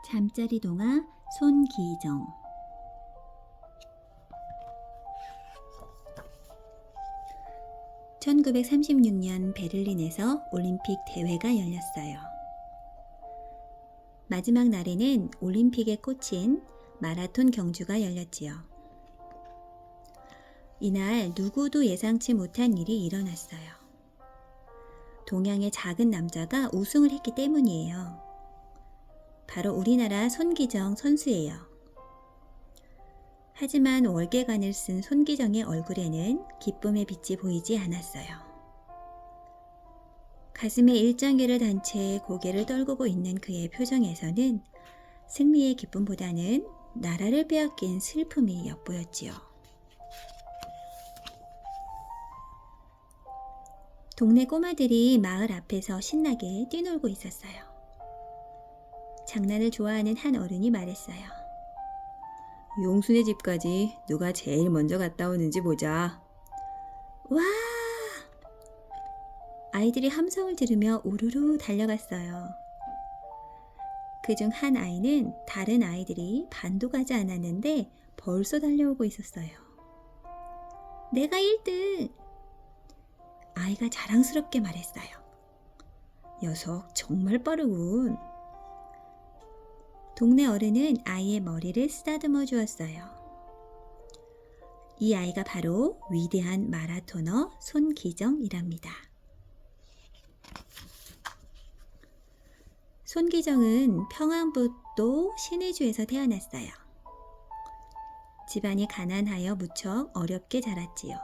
잠자리 동화 손기정. (1936년) 베를린에서 올림픽 대회가 열렸어요. 마지막 날에는 올림픽의 꽃인 마라톤 경주가 열렸지요. 이날 누구도 예상치 못한 일이 일어났어요. 동양의 작은 남자가 우승을 했기 때문이에요. 바로 우리나라 손기정 선수예요. 하지만 월계관을 쓴 손기정의 얼굴에는 기쁨의 빛이 보이지 않았어요. 가슴에 일장기를 단 채 고개를 떨구고 있는 그의 표정에서는 승리의 기쁨보다는 나라를 빼앗긴 슬픔이 엿보였지요. 동네 꼬마들이 마을 앞에서 신나게 뛰놀고 있었어요. 장난을 좋아하는 한 어른이 말했어요. 용순의 집까지 누가 제일 먼저 갔다 오는지 보자. 와! 아이들이 함성을 지르며 우르르 달려갔어요. 그중 한 아이는 다른 아이들이 반도 가지 않았는데 벌써 달려오고 있었어요. 내가 1등! 아이가 자랑스럽게 말했어요. 녀석 정말 빠르군. 동네 어른은 아이의 머리를 쓰다듬어 주었어요. 이 아이가 바로 위대한 마라토너 손기정이랍니다. 손기정은 평안북도 신의주에서 태어났어요. 집안이 가난하여 무척 어렵게 자랐지요.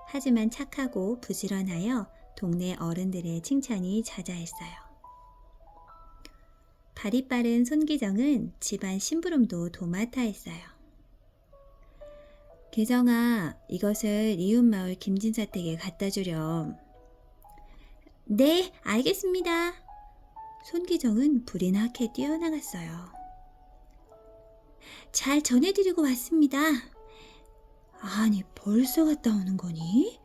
하지만 착하고 부지런하여 동네 어른들의 칭찬이 자자했어요. 발이 빠른 손기정은 집안 심부름도 도맡아 했어요. 기정아, 이것을 이웃마을 김진사댁에 갖다 주렴. 네, 알겠습니다. 손기정은 불이 나게 뛰어나갔어요. 잘 전해드리고 왔습니다. 아니, 벌써 갔다 오는 거니?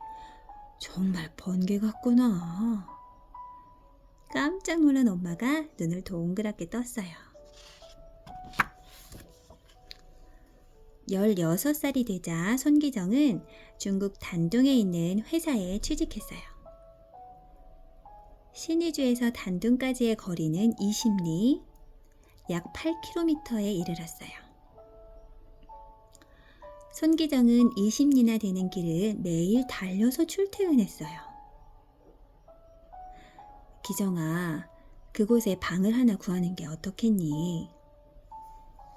정말 번개 같구나. 깜짝 놀란 엄마가 눈을 동그랗게 떴어요. 16살이 되자 손기정은 중국 단둥에 있는 회사에 취직했어요. 신의주에서 단둥까지의 거리는 20리, 약 8km에 이르렀어요. 손기정은 20리나 되는 길을 매일 달려서 출퇴근했어요. 기정아, 그곳에 방을 하나 구하는 게 어떻겠니?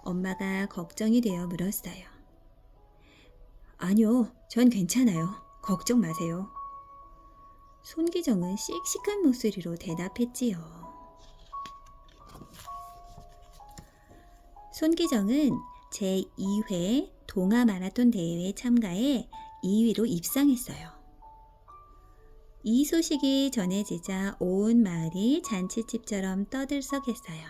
엄마가 걱정이 되어 물었어요. 아니요, 전 괜찮아요. 걱정 마세요. 손기정은 씩씩한 목소리로 대답했지요. 손기정은 제2회 동아 마라톤 대회에 참가해 2위로 입상했어요. 이 소식이 전해지자 온 마을이 잔치집처럼 떠들썩했어요.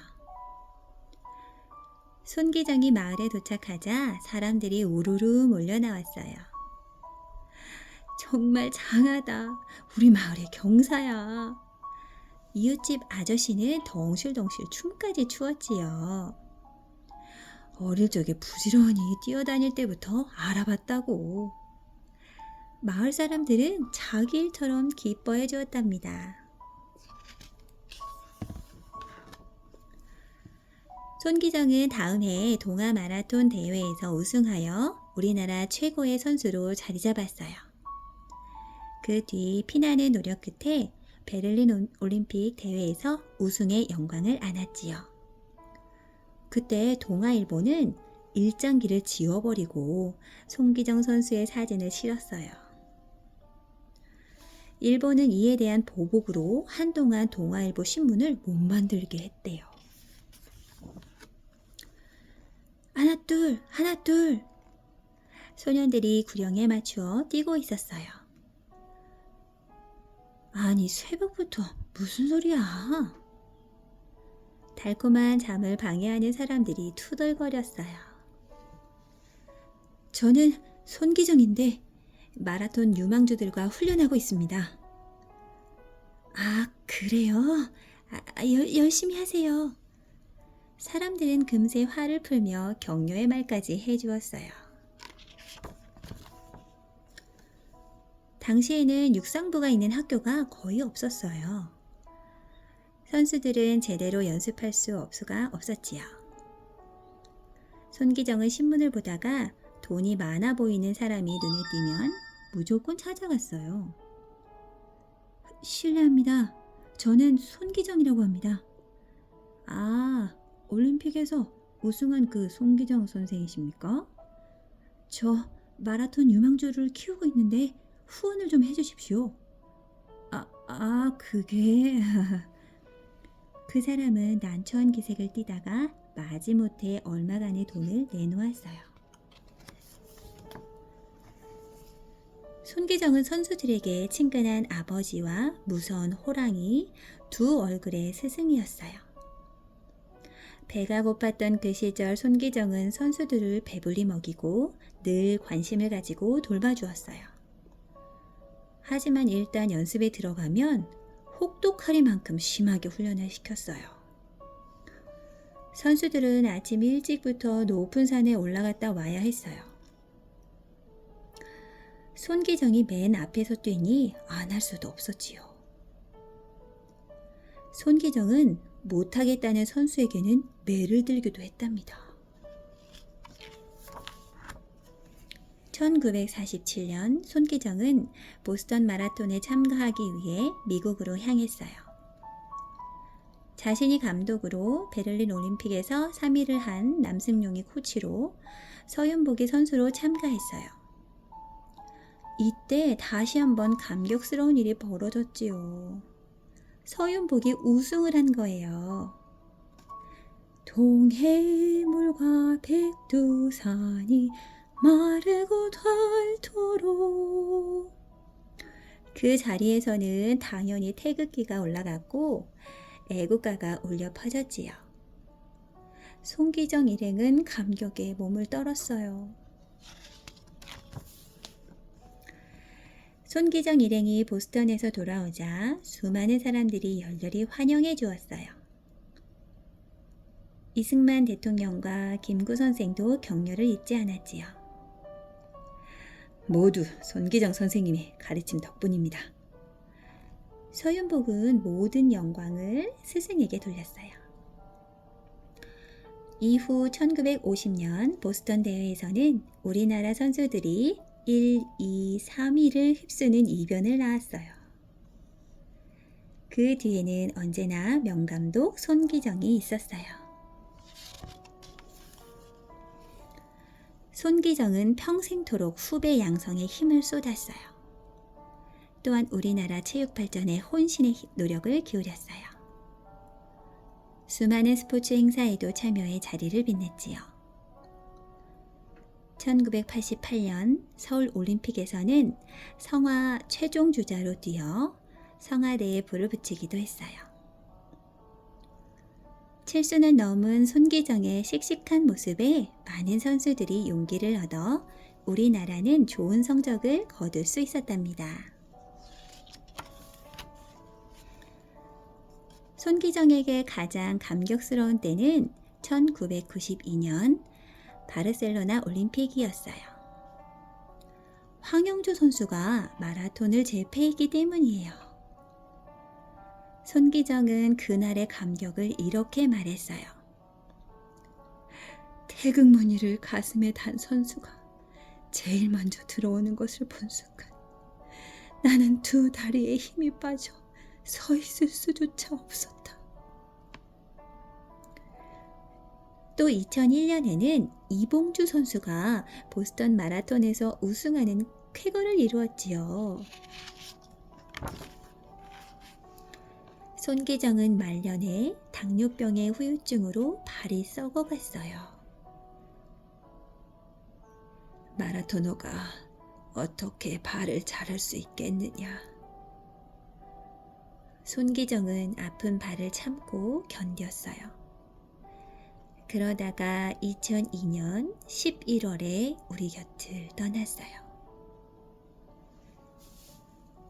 손기정이 마을에 도착하자 사람들이 우르르 몰려 나왔어요. 정말 장하다. 우리 마을의 경사야. 이웃집 아저씨는 덩실덩실 춤까지 추었지요. 어릴 적에 부지런히 뛰어다닐 때부터 알아봤다고. 마을 사람들은 자기 일처럼 기뻐해 주었답니다. 손기정은 다음 해 동아 마라톤 대회에서 우승하여 우리나라 최고의 선수로 자리 잡았어요. 그 뒤 피나는 노력 끝에 베를린 올림픽 대회에서 우승의 영광을 안았지요. 그때 동아일보는 일장기를 지워버리고 손기정 선수의 사진을 실었어요. 일본은 이에 대한 보복으로 한동안 동아일보 신문을 못 만들게 했대요. 하나 둘, 하나 둘. 소년들이 구령에 맞추어 뛰고 있었어요. 아니, 새벽부터 무슨 소리야? 달콤한 잠을 방해하는 사람들이 투덜거렸어요. 저는 손기정인데 마라톤 유망주들과 훈련하고 있습니다. 아, 그래요? 열심히 하세요. 사람들은 금세 화를 풀며 격려의 말까지 해주었어요. 당시에는 육상부가 있는 학교가 거의 없었어요. 선수들은 제대로 연습할 수가 없었지요. 손기정은 신문을 보다가 돈이 많아 보이는 사람이 눈에 띄면 무조건 찾아갔어요. 실례합니다. 저는 손기정이라고 합니다. 아, 올림픽에서 우승한 그 손기정 선생이십니까? 저 마라톤 유망주를 키우고 있는데 후원을 좀 해주십시오. 그게... 그 사람은 난처한 기색을 띠다가 마지못해 얼마간의 돈을 내놓았어요. 손기정은 선수들에게 친근한 아버지와 무서운 호랑이 두 얼굴의 스승이었어요. 배가 고팠던 그 시절 손기정은 선수들을 배불리 먹이고 늘 관심을 가지고 돌봐주었어요. 하지만 일단 연습에 들어가면 혹독하리만큼 심하게 훈련을 시켰어요. 선수들은 아침 일찍부터 높은 산에 올라갔다 와야 했어요. 손기정이 맨 앞에서 뛰니 안 할 수도 없었지요. 손기정은 못하겠다는 선수에게는 매를 들기도 했답니다. 1947년 손기정은 보스턴 마라톤에 참가하기 위해 미국으로 향했어요. 자신이 감독으로 베를린 올림픽에서 3위를 한 남승용이 코치로 서윤복이 선수로 참가했어요. 이때 다시 한번 감격스러운 일이 벌어졌지요. 서윤복이 우승을 한 거예요. 동해물과 백두산이 마르고 닳도록. 그 자리에서는 당연히 태극기가 올라갔고 애국가가 울려 퍼졌지요. 손기정 일행은 감격에 몸을 떨었어요. 손기정 일행이 보스턴에서 돌아오자 수많은 사람들이 열렬히 환영해 주었어요. 이승만 대통령과 김구 선생도 격려를 잊지 않았지요. 모두 손기정 선생님의 가르침 덕분입니다. 서윤복은 모든 영광을 스승에게 돌렸어요. 이후 1950년 보스턴 대회에서는 우리나라 선수들이 1, 2, 3위를 휩쓰는 이변을 낳았어요. 그 뒤에는 언제나 명감독 손기정이 있었어요. 손기정은 평생토록 후배 양성에 힘을 쏟았어요. 또한 우리나라 체육 발전에 혼신의 노력을 기울였어요. 수많은 스포츠 행사에도 참여해 자리를 빛냈지요. 1988년 서울 올림픽에서는 성화 최종 주자로 뛰어 성화대에 불을 붙이기도 했어요. 7순을 넘은 손기정의 씩씩한 모습에 많은 선수들이 용기를 얻어 우리나라는 좋은 성적을 거둘 수 있었답니다. 손기정에게 가장 감격스러운 때는 1992년 바르셀로나 올림픽이었어요. 황영조 선수가 마라톤을 제패했기 때문이에요. 손기정은 그날의 감격을 이렇게 말했어요. 태극무늬를 가슴에 단 선수가 제일 먼저 들어오는 것을 본 순간 나는 두 다리에 힘이 빠져 서 있을 수조차 없었다. 또 2001년에는 이봉주 선수가 보스턴 마라톤에서 우승하는 쾌거를 이루었지요. 손기정은 말년에 당뇨병의 후유증으로 발이 썩어갔어요. 마라토너가 어떻게 발을 자를 수 있겠느냐. 손기정은 아픈 발을 참고 견뎠어요. 그러다가 2002년 11월에 우리 곁을 떠났어요.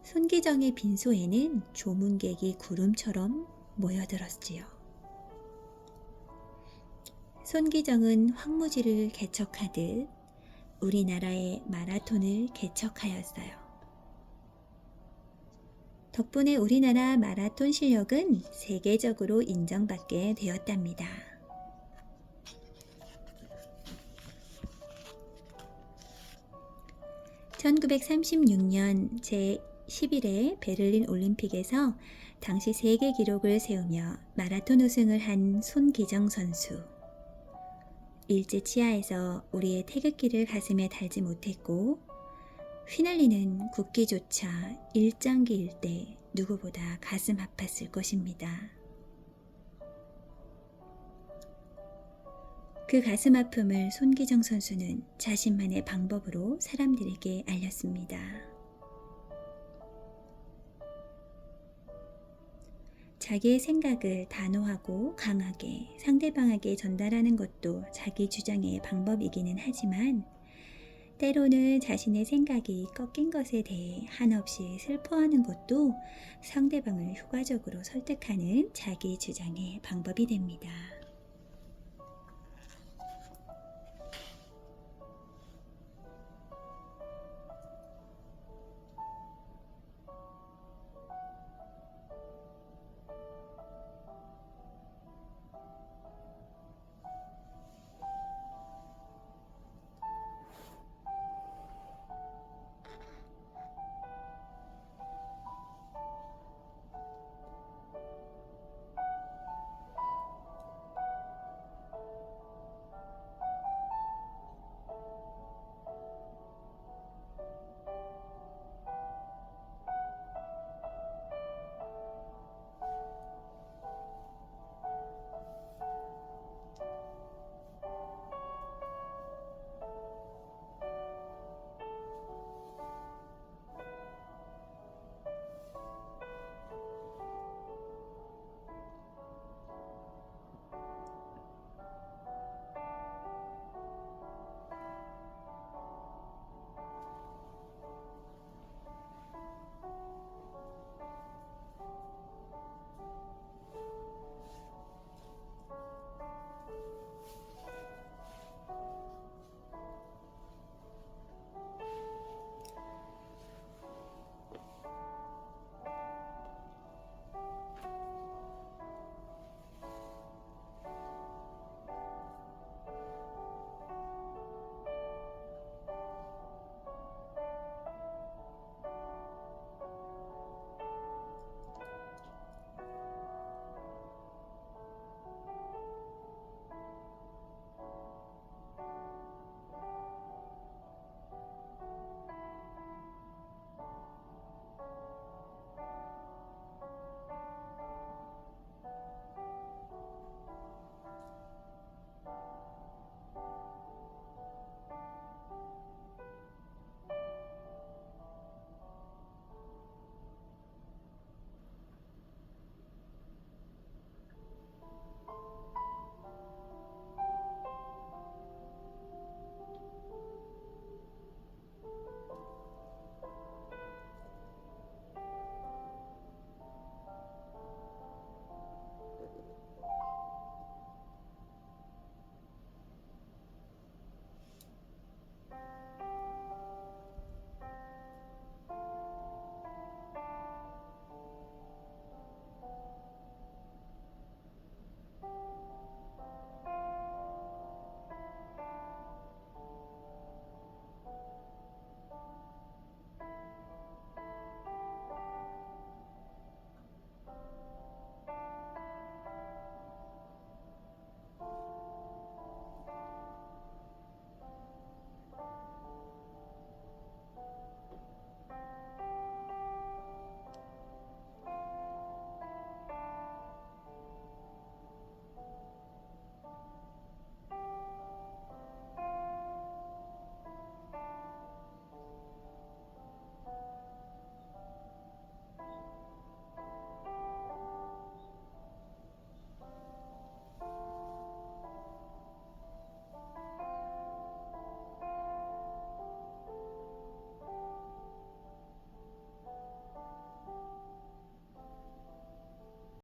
손기정의 빈소에는 조문객이 구름처럼 모여들었지요. 손기정은 황무지를 개척하듯 우리나라의 마라톤을 개척하였어요. 덕분에 우리나라 마라톤 실력은 세계적으로 인정받게 되었답니다. (1936년) 제11회 베를린 올림픽에서 당시 세계 기록을 세우며 마라톤 우승을 한 손기정 선수. 일제 치하에서 우리의 태극기를 가슴에 달지 못했고 휘날리는 국기조차 일장기일 때 누구보다 가슴 아팠을 것입니다. 그 가슴 아픔을 손기정 선수는 자신만의 방법으로 사람들에게 알렸습니다. 자기의 생각을 단호하고 강하게 상대방에게 전달하는 것도 자기 주장의 방법이기는 하지만 때로는 자신의 생각이 꺾인 것에 대해 한없이 슬퍼하는 것도 상대방을 효과적으로 설득하는 자기 주장의 방법이 됩니다.